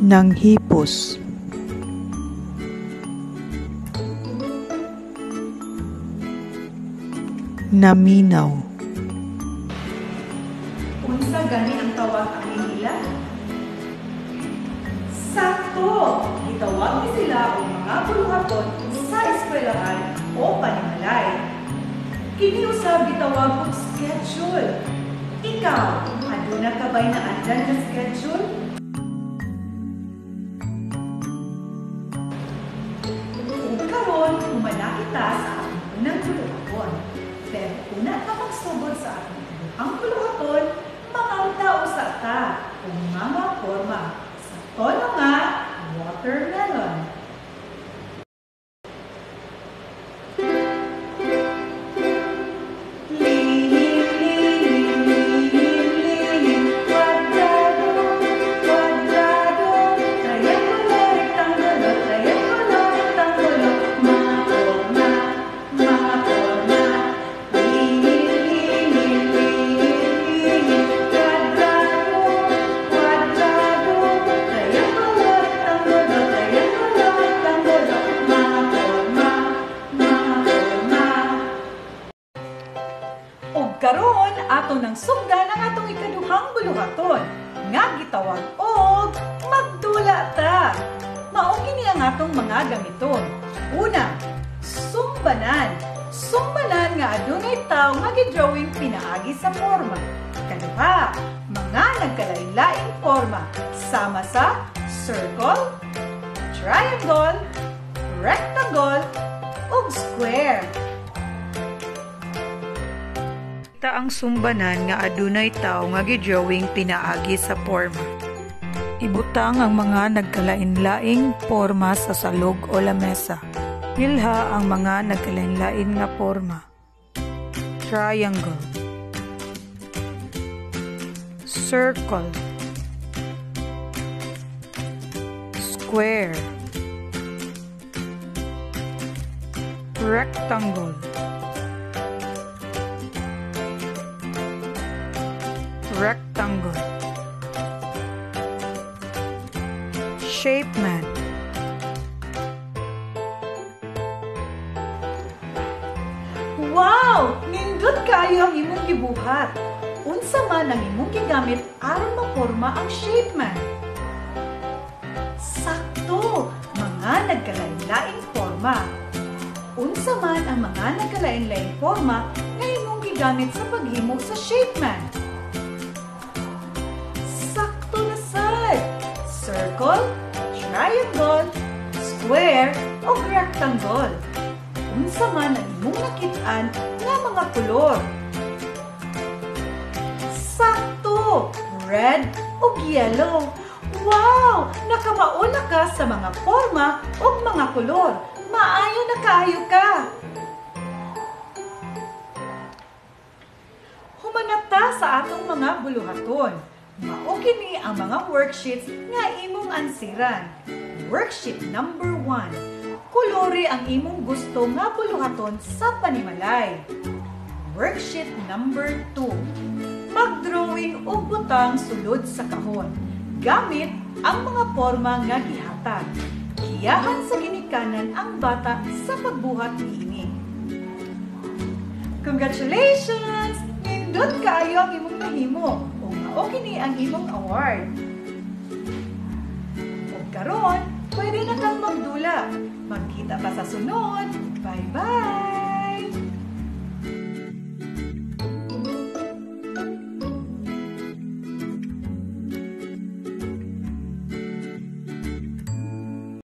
ng hipos. Naminaw. Unsa gani ang tawag ang nila? Sakto! Gitawag ni sila ang mga buluhaton sa eskwelahan o panimalay. Kini usab gitawag og schedule. Ikaw, aduna ka ba'y naandan nga schedule? Ug karon humana kita sa ating unang buluhaton. Pero una ka magsugod sa ating ang buluhaton, mangawta usa ka kung mga forma. Sa tono nga, watermelon. Karon ato nang sugdan ang atong ikaduhang buluhaton nga gitawag og magdula ta. Mao kini ang atong mga gamiton. Una, sumbanan. Sumbanan nga adunay tawo nga gidrawing pinaagi sa forma. Kaduha, mga nagkalain-laing forma sama sa circle, triangle, rectangle, ug square. Ang sumbanan nga adunay tawo nga gidrawing pinaagi sa forma. Ibutang ang mga nagkalain-laing forma sa salog o lamesa. Ilha ang mga nagkalain-lain nga forma. Triangle, circle, square, rectangle, rectangle, shape man, wow! Nindot kayo ang imong gibuhat. Unsa man ang imong gigamit aron maporma ang shape man? Sakto! Mga nagkalain-laing forma. Unsa man ang mga nagkalain-laing forma nga imong gigamit sa paghimo sa shape man? Circle, triangle, square, o rectangle. Unsa man ang imong nakit-an nga mga kulor? Sakto! Red o yellow. Wow! Nakamauna ka sa mga forma o mga kulor. Maayo na kaayo ka. Humanata sa atong mga buluhaton. Mao kini ang mga worksheets nga imong ansiran. Worksheet number 1. Kolore ang imong gusto nga buluhaton sa panimalay. Worksheet number 2. Magdrawing og butang sulod sa kahon. Gamit ang mga forma nga gihatag. Giyahan sa ginikanan ang bata sa pagbuhat niini. Congratulations! Nindot kaayo ang imong nahimo. O kini ang imong award. O karon, pwede na kang magdula. Magkita pa sa sunod. Bye-bye!